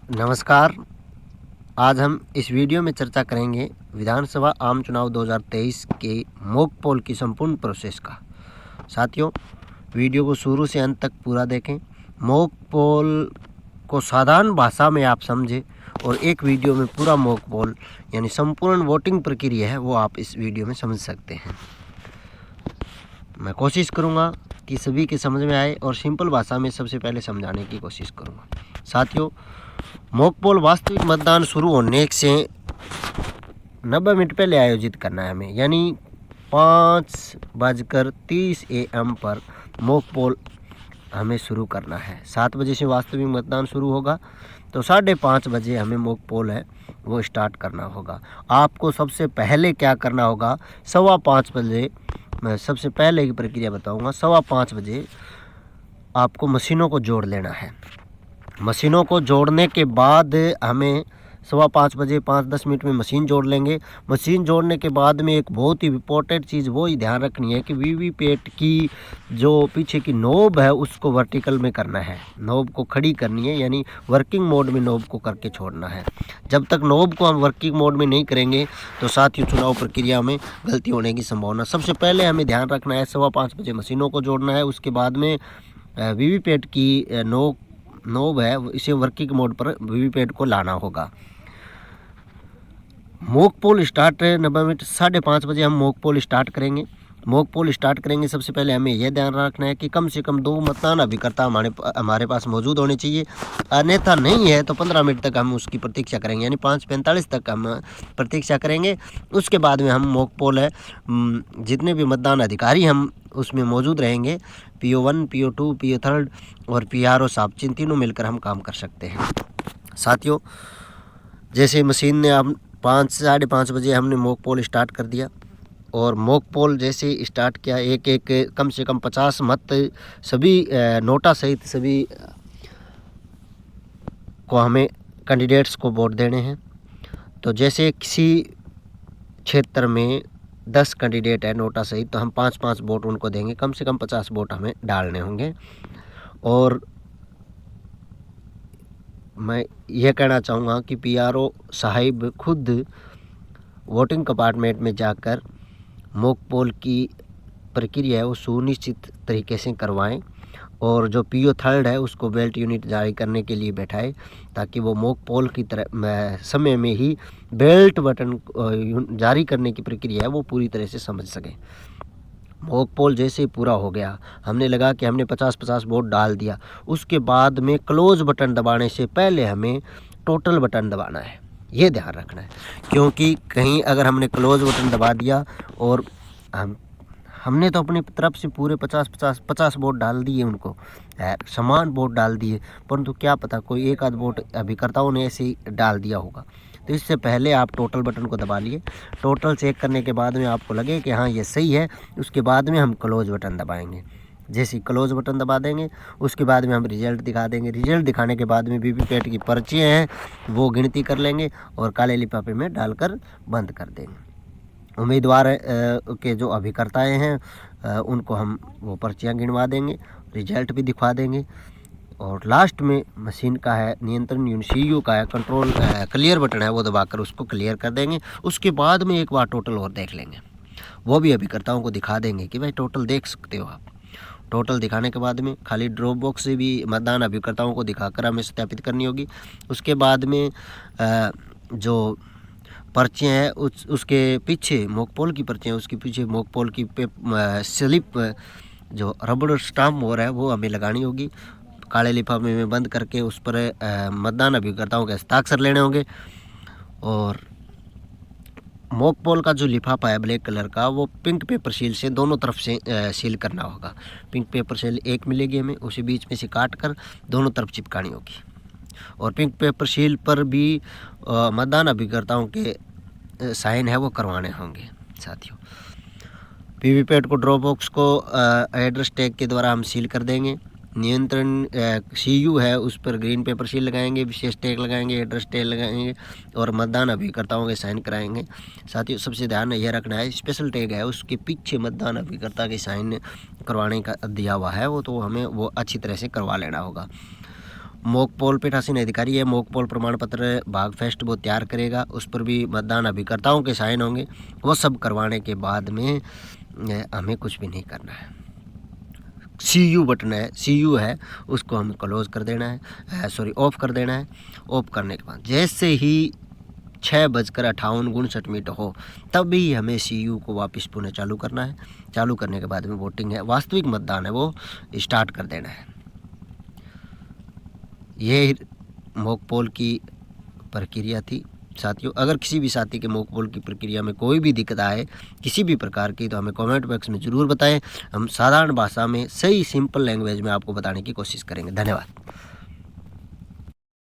नमस्कार। आज हम इस वीडियो में चर्चा करेंगे विधानसभा आम चुनाव 2023 के मॉक पोल की संपूर्ण प्रोसेस का। साथियों, वीडियो को शुरू से अंत तक पूरा देखें। मॉक पोल को साधारण भाषा में आप समझें और एक वीडियो में पूरा मॉक पोल यानी संपूर्ण वोटिंग प्रक्रिया है वो आप इस वीडियो में समझ सकते हैं। मैं कोशिश करूँगा कि सभी के समझ में आए और सिंपल भाषा में सबसे पहले समझाने की कोशिश करूँगा। साथियों, मॉक पोल वास्तविक मतदान शुरू होने से 90 मिनट पहले आयोजित करना है हमें, यानी 5:30 AM पर मॉक पोल हमें शुरू करना है। 7 बजे से वास्तविक मतदान शुरू होगा, तो 5:30 बजे हमें मॉक पोल है वो स्टार्ट करना होगा। आपको सबसे पहले क्या करना होगा, 5:15 बजे, मैं सबसे पहले की प्रक्रिया बताऊंगा। 5:15 बजे आपको मशीनों को जोड़ लेना है। मशीनों को जोड़ने के बाद हमें 5:15 बजे 5-10 मिनट में मशीन जोड़ लेंगे। मशीन जोड़ने के बाद में एक बहुत ही इम्पोर्टेंट चीज़ वो ही ध्यान रखनी है कि वीवीपैट की जो पीछे की नोब है उसको वर्टिकल में करना है, नोब को खड़ी करनी है, यानी वर्किंग मोड में नोब को करके छोड़ना है। जब तक नोब को हम वर्किंग मोड में नहीं करेंगे तो साथियों चुनाव प्रक्रिया में गलती होने की संभावना। सबसे पहले हमें ध्यान रखना है 5:15 बजे मशीनों को जोड़ना है। उसके बाद में वीवीपैट की नोब है इसे वर्किंग मोड पर वीवीपैट को लाना होगा। मॉक पोल स्टार्ट 90 मिनट 5:30 बजे हम मॉक पोल स्टार्ट करेंगे। मॉक पोल स्टार्ट करेंगे, सबसे पहले हमें यह ध्यान रखना है कि कम से कम 2 मतदान अभिकर्ता हमारे पास मौजूद होने चाहिए। अन्यथा नहीं है तो 15 मिनट तक हम उसकी प्रतीक्षा करेंगे, यानी 5:45 तक हम प्रतीक्षा करेंगे। उसके बाद में हम मॉक पोल है जितने भी मतदान अधिकारी हम उसमें मौजूद रहेंगे, PO1, PO2, PO3 और PRO साहब, जिन तीनों मिलकर हम काम कर सकते हैं। साथियों, जैसे मशीन ने हम 5-5:30 बजे हमने मॉक पोल स्टार्ट कर दिया और मॉक पोल जैसे स्टार्ट किया, एक कम से कम 50 मत सभी नोटा सहित सभी को हमें कैंडिडेट्स को वोट देने हैं। तो जैसे किसी क्षेत्र में 10 कैंडिडेट है नोटा सहित, तो हम 5-5 वोट उनको देंगे, कम से कम 50 वोट हमें डालने होंगे। और मैं यह कहना चाहूँगा कि PRO साहिब खुद वोटिंग कंपार्टमेंट में जाकर मॉक पोल की प्रक्रिया है वो सुनिश्चित तरीके से करवाएं और जो PO3 है उसको बेल्ट यूनिट जारी करने के लिए बैठाएं, ताकि वो मॉक पोल की तरह समय में ही बेल्ट बटन जारी करने की प्रक्रिया है वो पूरी तरह से समझ सकें। मॉक पोल जैसे ही पूरा हो गया, हमने लगा कि हमने 50-50 वोट डाल दिया, उसके बाद में क्लोज बटन दबाने से पहले हमें टोटल बटन दबाना है, ये ध्यान रखना है। क्योंकि कहीं अगर हमने क्लोज बटन दबा दिया और हमने तो अपनी तरफ से पूरे 50 वोट डाल दिए, उनको समान वोट डाल दिए, परंतु क्या पता कोई एक आध वोट अभिकर्ताओं ने ऐसे ही डाल दिया होगा। तो इससे पहले आप टोटल बटन को दबा लिए। टोटल चेक करने के बाद में आपको लगे कि हाँ ये सही है, उसके बाद में हम क्लोज बटन दबाएंगे। जैसे क्लोज बटन दबा देंगे उसके बाद में हम रिजल्ट दिखा देंगे। रिजल्ट दिखाने के बाद में वीवीपैट की पर्चियाँ हैं वो गिनती कर लेंगे और काले लिफाफे में डालकर बंद कर देंगे। उम्मीदवार के जो अभिकर्ताएँ हैं उनको हम वो पर्चियाँ गिनवा देंगे, रिजल्ट भी दिखा देंगे और लास्ट में मशीन का है नियंत्रण यूनिट CU का है कंट्रोल क्लियर बटन है वो दबाकर उसको क्लियर कर देंगे। उसके बाद में एक बार टोटल और देख लेंगे, वो भी अभिकर्ताओं को दिखा देंगे कि भाई टोटल देख सकते हो आप। टोटल दिखाने के बाद में खाली ड्रॉप बॉक्स से भी मतदान अभिकर्ताओं को दिखाकर हमें सत्यापित करनी होगी। उसके बाद में जो पर्चियाँ हैं उसके पीछे मॉक पोल की पर्चियाँ, उसके पीछे मॉक पोल की स्लिप जो रबड़ स्टाम्प हो रहा है वो हमें लगानी होगी। काले लिफाफे में बंद करके उस पर मतदान अभिकर्ताओं के हस्ताक्षर लेने होंगे और मॉक पोल का जो लिफाफा है ब्लैक कलर का वो पिंक पेपर सील से दोनों तरफ से सील करना होगा। पिंक पेपर सील एक मिलेगी हमें, उसे बीच में से काट कर दोनों तरफ चिपकानी होगी और पिंक पेपर सील पर भी मतदान अभिकर्ताओं के साइन है वो करवाने होंगे। साथियों, वीवीपैट को ड्रॉप बॉक्स को एड्रेस टैग के द्वारा हम सील कर देंगे। नियंत्रण CU है उस पर ग्रीन पेपर सील लगाएंगे, विशेष टैग लगाएंगे, एड्रेस टैग लगाएंगे और मतदान अभिकर्ताओं के साइन कराएंगे। साथियों, सबसे ध्यान यह रखना है स्पेशल टैग है उसके पीछे मतदान अभिकर्ता के साइन करवाने का दिया हुआ है वो, तो हमें वो अच्छी तरह से करवा लेना होगा। मॉक पोल पीठासीन अधिकारी है, मॉक पोल प्रमाण पत्र भागफेस्ट वो तैयार करेगा, उस पर भी मतदान अभिकर्ताओं के साइन होंगे। वो सब करवाने के बाद में हमें कुछ भी नहीं करना है। CU बटन है, CU है, उसको हमें क्लोज कर देना है, ऑफ कर देना है। ऑफ करने के बाद जैसे ही 6:58 हो तभी हमें CU को वापस पुनः चालू करना है। चालू करने के बाद में वोटिंग है, वास्तविक मतदान है वो स्टार्ट कर देना है। ये मॉक पोल की प्रक्रिया थी साथियों। अगर किसी भी साथी के मॉक पोल की प्रक्रिया में कोई भी दिक्कत आए किसी भी प्रकार की, तो हमें कमेंट बॉक्स में ज़रूर बताएं। हम साधारण भाषा में सही सिंपल लैंग्वेज में आपको बताने की कोशिश करेंगे। धन्यवाद।